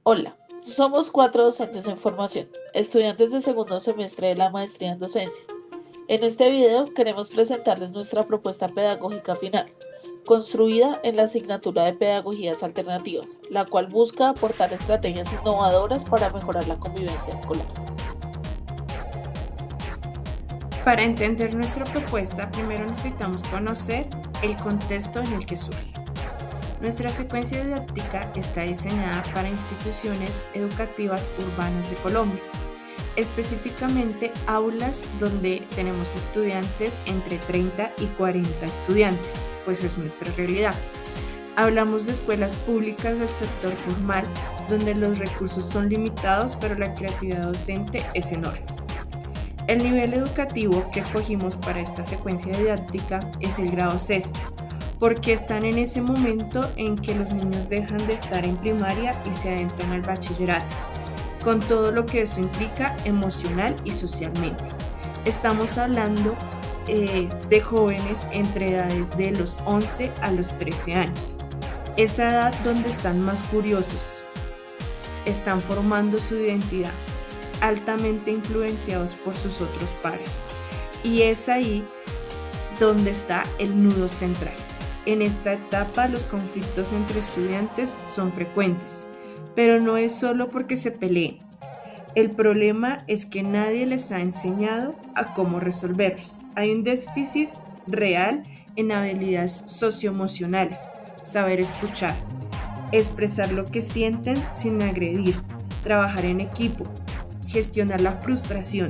Hola, somos cuatro docentes en formación, estudiantes de segundo semestre de la maestría en docencia. En este video queremos presentarles nuestra propuesta pedagógica final, construida en la asignatura de Pedagogías Alternativas, la cual busca aportar estrategias innovadoras para mejorar la convivencia escolar. Para entender nuestra propuesta, primero necesitamos conocer el contexto en el que surge. Nuestra secuencia didáctica está diseñada para instituciones educativas urbanas de Colombia, específicamente aulas donde tenemos estudiantes entre 30 y 40 estudiantes, pues es nuestra realidad. Hablamos de escuelas públicas del sector formal, donde los recursos son limitados, pero la creatividad docente es enorme. El nivel educativo que escogimos para esta secuencia didáctica es el grado sexto, porque están en ese momento en que los niños dejan de estar en primaria y se adentran al bachillerato, con todo lo que eso implica emocional y socialmente. Estamos hablando de jóvenes entre edades de los 11 a los 13 años. Esa edad donde están más curiosos, están formando su identidad, altamente influenciados por sus otros pares. Y es ahí donde está el nudo central. En esta etapa los conflictos entre estudiantes son frecuentes, pero no es solo porque se peleen. El problema es que nadie les ha enseñado a cómo resolverlos. Hay un déficit real en habilidades socioemocionales, saber escuchar, expresar lo que sienten sin agredir, trabajar en equipo, gestionar la frustración.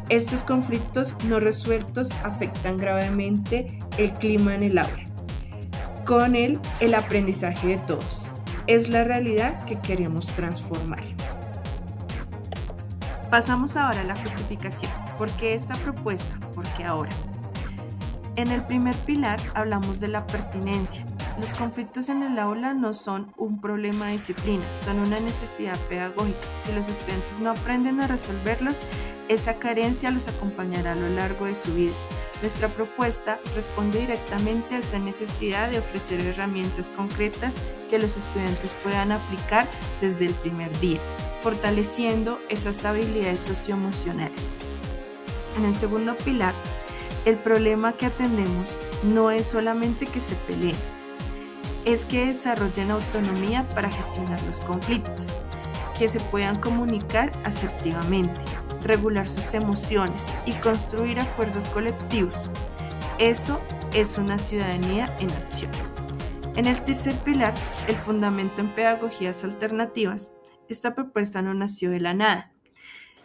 Estos conflictos no resueltos afectan gravemente el clima en el aula, con él el aprendizaje de todos. Es la realidad que queremos transformar. Pasamos ahora a la justificación. ¿Por qué esta propuesta? ¿Por qué ahora? En el primer pilar hablamos de la pertinencia. Los conflictos en el aula no son un problema de disciplina, son una necesidad pedagógica. Si los estudiantes no aprenden a resolverlos, esa carencia los acompañará a lo largo de su vida. Nuestra propuesta responde directamente a esa necesidad de ofrecer herramientas concretas que los estudiantes puedan aplicar desde el primer día, fortaleciendo esas habilidades socioemocionales. En el segundo pilar, el problema que atendemos no es solamente que se peleen, es que desarrollen autonomía para gestionar los conflictos, que se puedan comunicar asertivamente, regular sus emociones y construir acuerdos colectivos. Eso es una ciudadanía en acción. En el tercer pilar, el fundamento en pedagogías alternativas, esta propuesta no nació de la nada.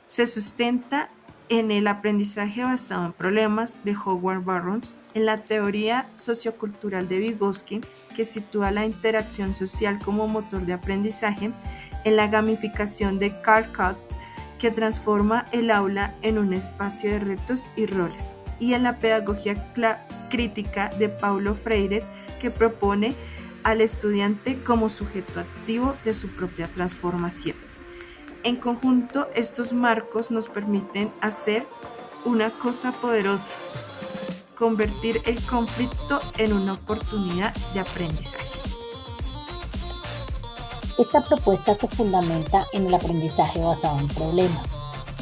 Se sustenta en el aprendizaje basado en problemas de Howard Barnes, en la teoría sociocultural de Vygotsky, que sitúa la interacción social como motor de aprendizaje, en la gamificación de Carl Cox, que transforma el aula en un espacio de retos y roles, y en la pedagogía crítica de Paulo Freire, que propone al estudiante como sujeto activo de su propia transformación. En conjunto, estos marcos nos permiten hacer una cosa poderosa: convertir el conflicto en una oportunidad de aprendizaje. Esta propuesta se fundamenta en el aprendizaje basado en problemas,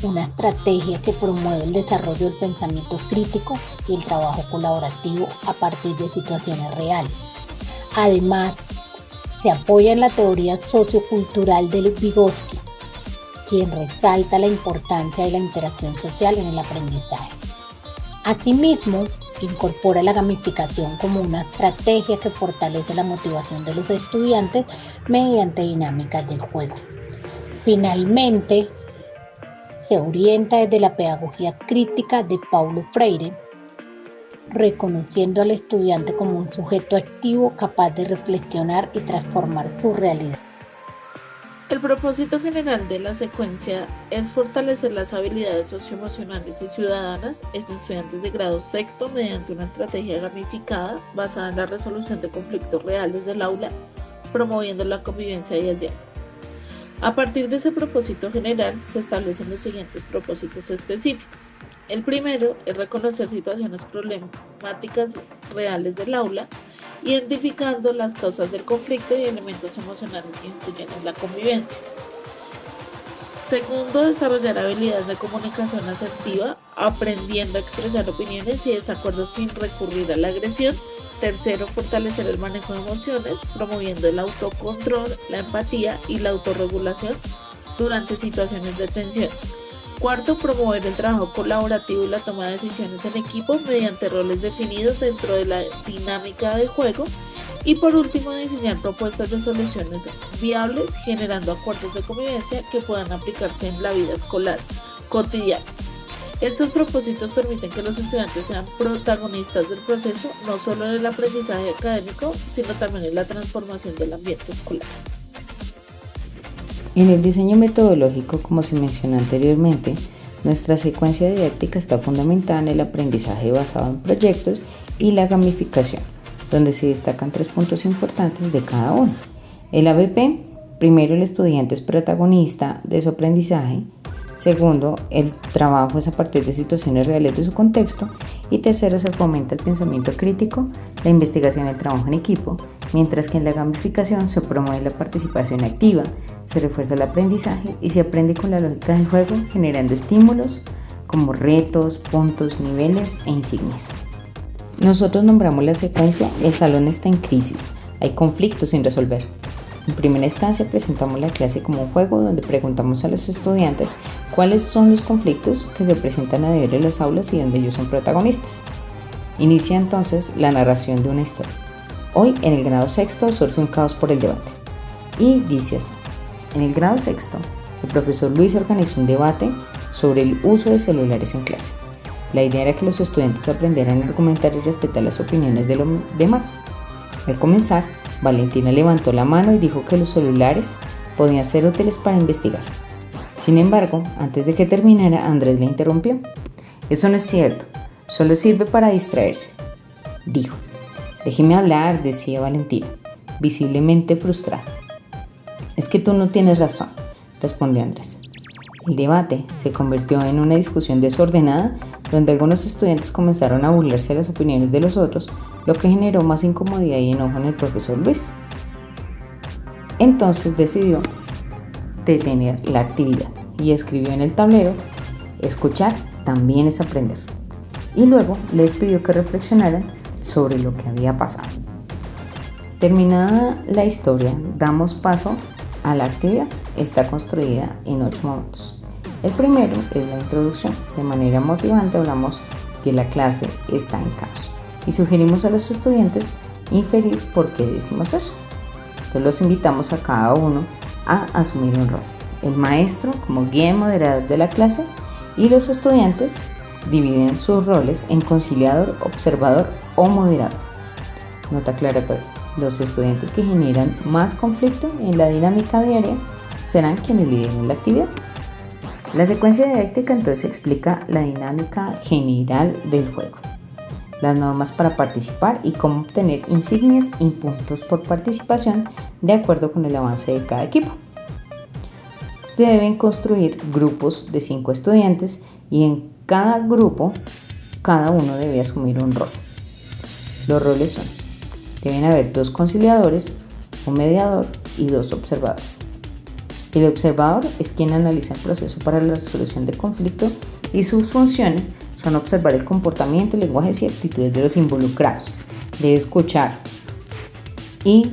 una estrategia que promueve el desarrollo del pensamiento crítico y el trabajo colaborativo a partir de situaciones reales. Además, se apoya en la teoría sociocultural de Vygotsky, quien resalta la importancia de la interacción social en el aprendizaje. Asimismo, incorpora la gamificación como una estrategia que fortalece la motivación de los estudiantes mediante dinámicas del juego. Finalmente, se orienta desde la pedagogía crítica de Paulo Freire, reconociendo al estudiante como un sujeto activo capaz de reflexionar y transformar su realidad. El propósito general de la secuencia es fortalecer las habilidades socioemocionales y ciudadanas en estudiantes de grado sexto mediante una estrategia gamificada basada en la resolución de conflictos reales del aula, promoviendo la convivencia y el diálogo. A partir de ese propósito general se establecen los siguientes propósitos específicos. El primero es reconocer situaciones problemáticas reales del aula identificando las causas del conflicto y elementos emocionales que influyen en la convivencia. Segundo, desarrollar habilidades de comunicación asertiva, aprendiendo a expresar opiniones y desacuerdos sin recurrir a la agresión. Tercero, fortalecer el manejo de emociones, promoviendo el autocontrol, la empatía y la autorregulación durante situaciones de tensión. Cuarto, promover el trabajo colaborativo y la toma de decisiones en equipo mediante roles definidos dentro de la dinámica del juego. Y por último, diseñar propuestas de soluciones viables, generando acuerdos de convivencia que puedan aplicarse en la vida escolar cotidiana. Estos propósitos permiten que los estudiantes sean protagonistas del proceso, no solo en el aprendizaje académico, sino también en la transformación del ambiente escolar. En el diseño metodológico, como se mencionó anteriormente, nuestra secuencia didáctica está fundamentada en el aprendizaje basado en proyectos y la gamificación, donde se destacan 3 puntos importantes de cada uno. El ABP, primero, el estudiante es protagonista de su aprendizaje. Segundo, el trabajo es a partir de situaciones reales de su contexto. Y tercero, se fomenta el pensamiento crítico, la investigación y el trabajo en equipo, mientras que en la gamificación se promueve la participación activa, se refuerza el aprendizaje y se aprende con la lógica del juego, generando estímulos como retos, puntos, niveles e insignias. Nosotros nombramos la secuencia "El salón está en crisis, hay conflictos sin resolver". En primera instancia presentamos la clase como un juego donde preguntamos a los estudiantes cuáles son los conflictos que se presentan a diario en las aulas y donde ellos son protagonistas. Inicia entonces la narración de una historia. Hoy en el grado sexto surge un caos por el debate. Y dice así: en el grado sexto, el profesor Luis organizó un debate sobre el uso de celulares en clase. La idea era que los estudiantes aprendieran a argumentar y respetar las opiniones de los demás. Al comenzar, Valentina levantó la mano y dijo que los celulares podían ser útiles para investigar. Sin embargo, antes de que terminara, Andrés le interrumpió. Eso no es cierto, solo sirve para distraerse, dijo. Déjeme hablar, decía Valentina, visiblemente frustrada. Es que tú no tienes razón, respondió Andrés. El debate se convirtió en una discusión desordenada donde algunos estudiantes comenzaron a burlarse de las opiniones de los otros, lo que generó más incomodidad y enojo en el profesor Luis. Entonces decidió detener la actividad y escribió en el tablero: escuchar también es aprender. Y luego les pidió que reflexionaran sobre lo que había pasado. Terminada la historia, damos paso a la actividad. Está construida en 8 momentos. El primero es la introducción. De manera motivante hablamos que la clase está en caos y sugerimos a los estudiantes inferir por qué decimos eso. Entonces los invitamos a cada uno a asumir un rol. El maestro como guía y moderador de la clase, y los estudiantes dividen sus roles en conciliador, observador o moderador. Nota aclaratoria: los estudiantes que generan más conflicto en la dinámica diaria serán quienes lideren la actividad. La secuencia didáctica entonces explica la dinámica general del juego, las normas para participar y cómo obtener insignias y puntos por participación de acuerdo con el avance de cada equipo. Se deben construir grupos de 5 estudiantes y en cada grupo cada uno debe asumir un rol. Los roles son: deben haber 2 conciliadores, un mediador y 2 observadores. El observador es quien analiza el proceso para la resolución de conflicto y sus funciones son observar el comportamiento, lenguajes y actitudes de los involucrados. Debe escuchar y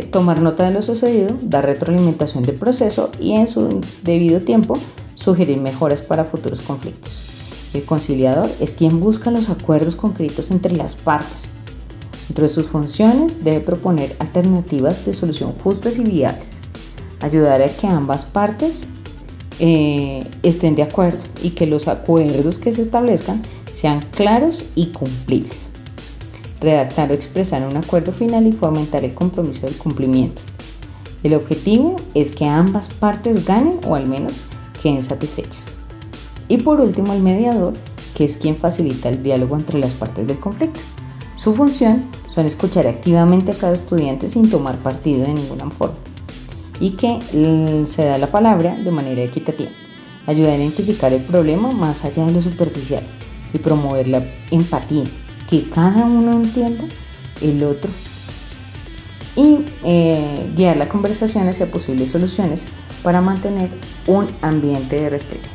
tomar nota de lo sucedido, dar retroalimentación del proceso y en su debido tiempo sugerir mejoras para futuros conflictos. El conciliador es quien busca los acuerdos concretos entre las partes. Dentro de sus funciones debe proponer alternativas de solución justas y viables, ayudar a que ambas partes estén de acuerdo y que los acuerdos que se establezcan sean claros y cumplibles. Redactar o expresar un acuerdo final y fomentar el compromiso del cumplimiento. El objetivo es que ambas partes ganen o al menos queden satisfechas. Y por último, el mediador, que es quien facilita el diálogo entre las partes del conflicto. Su función son escuchar activamente a cada estudiante sin tomar partido de ninguna forma, y que se da la palabra de manera equitativa, ayudar a identificar el problema más allá de lo superficial y promover la empatía, que cada uno entienda el otro y guiar la conversación hacia posibles soluciones para mantener un ambiente de respeto.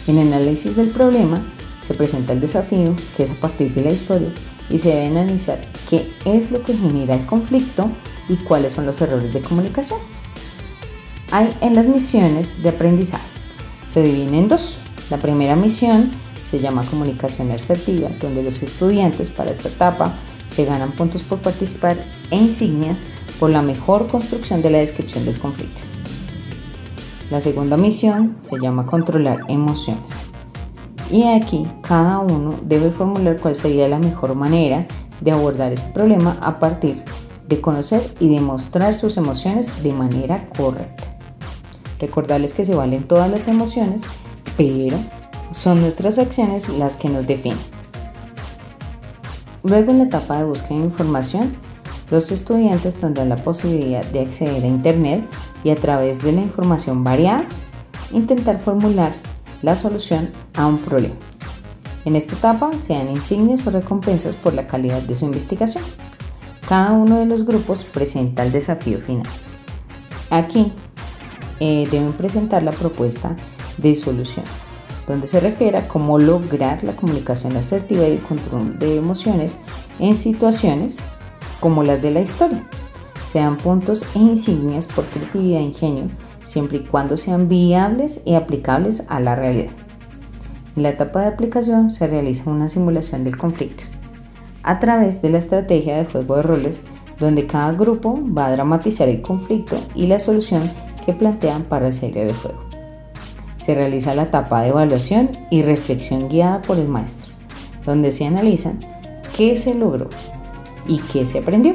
En el análisis del problema se presenta el desafío, que es a partir de la historia, y se debe analizar qué es lo que genera el conflicto y cuáles son los errores de comunicación. Hay en las misiones de aprendizaje. Se dividen en dos. La primera misión se llama comunicación asertiva, donde los estudiantes para esta etapa se ganan puntos por participar e insignias por la mejor construcción de la descripción del conflicto. La segunda misión se llama controlar emociones. Y aquí cada uno debe formular cuál sería la mejor manera de abordar ese problema a partir de conocer y demostrar sus emociones de manera correcta. Recordarles que se valen todas las emociones, pero son nuestras acciones las que nos definen. Luego, en la etapa de búsqueda de información, los estudiantes tendrán la posibilidad de acceder a Internet y a través de la información variada, intentar formular la solución a un problema. En esta etapa se dan insignias o recompensas por la calidad de su investigación. Cada uno de los grupos presenta el desafío final. Aquí deben presentar la propuesta de solución, donde se refiere a cómo lograr la comunicación asertiva y el control de emociones en situaciones como las de la historia. Se dan puntos e insignias por creatividad e ingenio, siempre y cuando sean viables y aplicables a la realidad. En la etapa de aplicación se realiza una simulación del conflicto a través de la estrategia de juego de roles, donde cada grupo va a dramatizar el conflicto y la solución que plantean para acelerar el juego. Se realiza la etapa de evaluación y reflexión guiada por el maestro, donde se analizan qué se logró y qué se aprendió.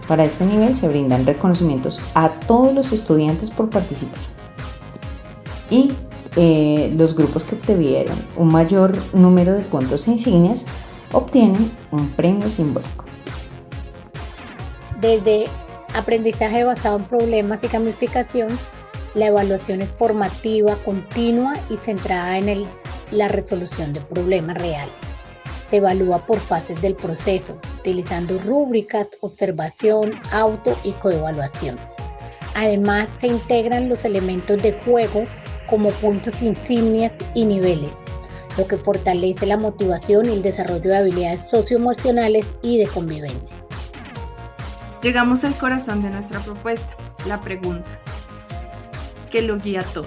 Para este nivel se brindan reconocimientos a todos los estudiantes por participar. Y los grupos que obtuvieron un mayor número de puntos e insignias obtienen un premio simbólico. Desde aprendizaje basado en problemas y gamificación, la evaluación es formativa, continua y centrada en la resolución de problemas reales. Se evalúa por fases del proceso, utilizando rúbricas, observación, auto y coevaluación. Además, se integran los elementos de juego como puntos insignias y niveles, lo que fortalece la motivación y el desarrollo de habilidades socioemocionales y de convivencia. Llegamos al corazón de nuestra propuesta, la pregunta, que lo guía todo.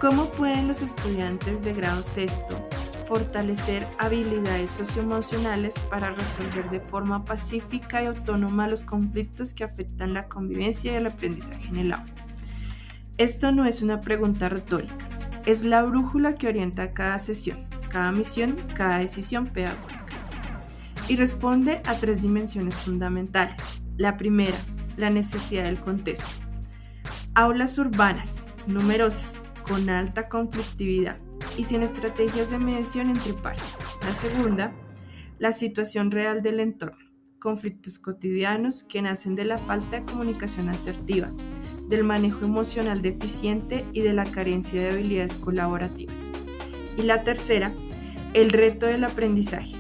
¿Cómo pueden los estudiantes de grado sexto fortalecer habilidades socioemocionales para resolver de forma pacífica y autónoma los conflictos que afectan la convivencia y el aprendizaje en el aula? Esto no es una pregunta retórica, es la brújula que orienta cada sesión, cada misión, cada decisión pedagógica. Y responde a 3 dimensiones fundamentales. La primera, la necesidad del contexto. Aulas urbanas, numerosas, con alta conflictividad y sin estrategias de mediación entre pares. La segunda, la situación real del entorno. Conflictos cotidianos que nacen de la falta de comunicación asertiva, del manejo emocional deficiente y de la carencia de habilidades colaborativas. Y la tercera, el reto del aprendizaje,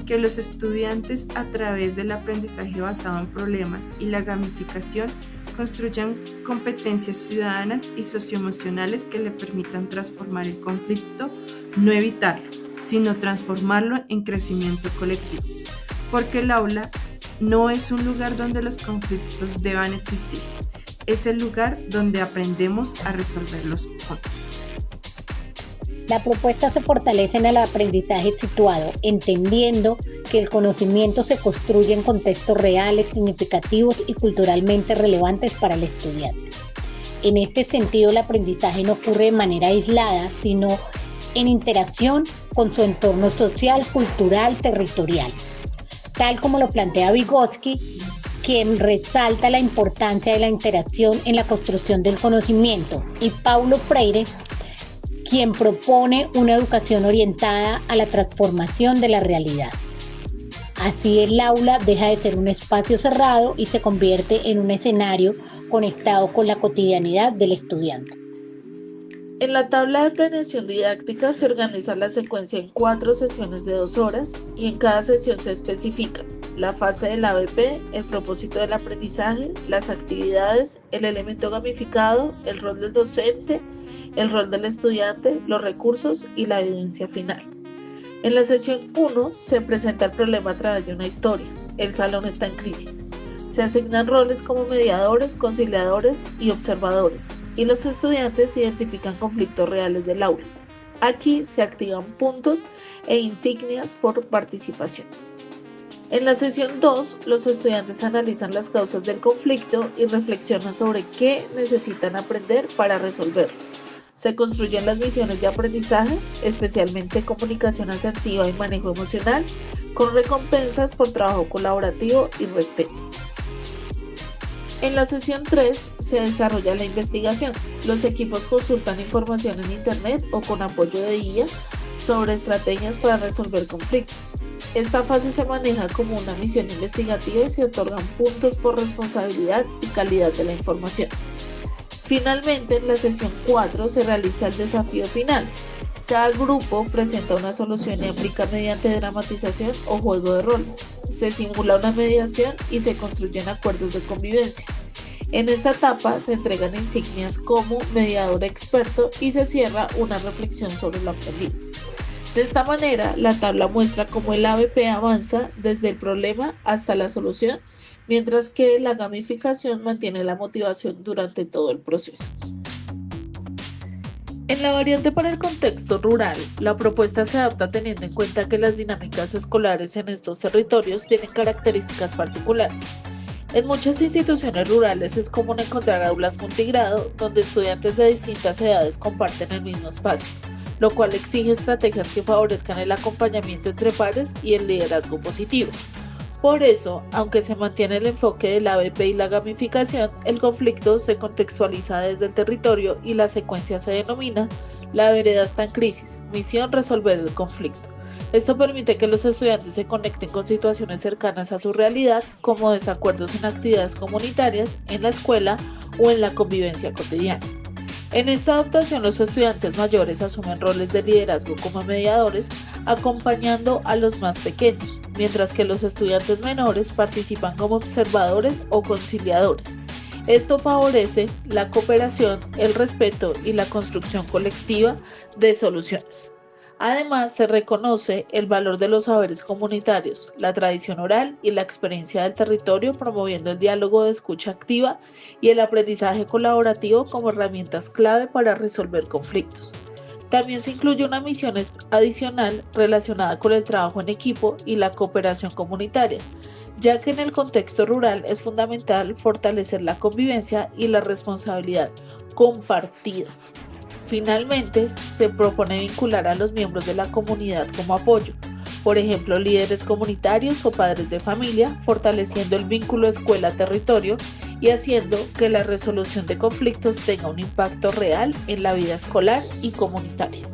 que los estudiantes a través del aprendizaje basado en problemas y la gamificación construyan competencias ciudadanas y socioemocionales que le permitan transformar el conflicto, no evitarlo, sino transformarlo en crecimiento colectivo. Porque el aula no es un lugar donde los conflictos deban existir, es el lugar donde aprendemos a resolverlos juntos. La propuesta se fortalece en el aprendizaje situado, entendiendo que el conocimiento se construye en contextos reales, significativos y culturalmente relevantes para el estudiante. En este sentido, el aprendizaje no ocurre de manera aislada, sino en interacción con su entorno social, cultural, territorial. Tal como lo plantea Vygotsky, quien resalta la importancia de la interacción en la construcción del conocimiento, y Paulo Freire, quien propone una educación orientada a la transformación de la realidad. Así el aula deja de ser un espacio cerrado y se convierte en un escenario conectado con la cotidianidad del estudiante. En la tabla de planeación didáctica se organiza la secuencia en 4 sesiones de 2 horas y en cada sesión se especifica la fase del ABP, el propósito del aprendizaje, las actividades, el elemento gamificado, el rol del docente, el rol del estudiante, los recursos y la evidencia final. En la sesión 1 se presenta el problema a través de una historia. El salón está en crisis. Se asignan roles como mediadores, conciliadores y observadores, y los estudiantes identifican conflictos reales del aula. Aquí se activan puntos e insignias por participación. En la sesión 2, los estudiantes analizan las causas del conflicto y reflexionan sobre qué necesitan aprender para resolverlo. Se construyen las misiones de aprendizaje, especialmente comunicación asertiva y manejo emocional, con recompensas por trabajo colaborativo y respeto. En la sesión 3 se desarrolla la investigación. Los equipos consultan información en Internet o con apoyo de IA sobre estrategias para resolver conflictos. Esta fase se maneja como una misión investigativa y se otorgan puntos por responsabilidad y calidad de la información. Finalmente, en la sesión 4 se realiza el desafío final. Cada grupo presenta una solución y aplica mediante dramatización o juego de roles. Se simula una mediación y se construyen acuerdos de convivencia. En esta etapa se entregan insignias como mediador experto y se cierra una reflexión sobre lo aprendido. De esta manera, la tabla muestra cómo el ABP avanza desde el problema hasta la solución, mientras que la gamificación mantiene la motivación durante todo el proceso. En la variante para el contexto rural, la propuesta se adapta teniendo en cuenta que las dinámicas escolares en estos territorios tienen características particulares. En muchas instituciones rurales es común encontrar aulas multigrado donde estudiantes de distintas edades comparten el mismo espacio, lo cual exige estrategias que favorezcan el acompañamiento entre pares y el liderazgo positivo. Por eso, aunque se mantiene el enfoque del ABP y la gamificación, el conflicto se contextualiza desde el territorio y la secuencia se denomina La vereda está en crisis, misión resolver el conflicto. Esto permite que los estudiantes se conecten con situaciones cercanas a su realidad, como desacuerdos en actividades comunitarias, en la escuela o en la convivencia cotidiana. En esta adaptación, los estudiantes mayores asumen roles de liderazgo como mediadores, acompañando a los más pequeños, mientras que los estudiantes menores participan como observadores o conciliadores. Esto favorece la cooperación, el respeto y la construcción colectiva de soluciones. Además, se reconoce el valor de los saberes comunitarios, la tradición oral y la experiencia del territorio, promoviendo el diálogo de escucha activa y el aprendizaje colaborativo como herramientas clave para resolver conflictos. También se incluye una misión adicional relacionada con el trabajo en equipo y la cooperación comunitaria, ya que en el contexto rural es fundamental fortalecer la convivencia y la responsabilidad compartida. Finalmente, se propone vincular a los miembros de la comunidad como apoyo, por ejemplo, líderes comunitarios o padres de familia, fortaleciendo el vínculo escuela-territorio y haciendo que la resolución de conflictos tenga un impacto real en la vida escolar y comunitaria.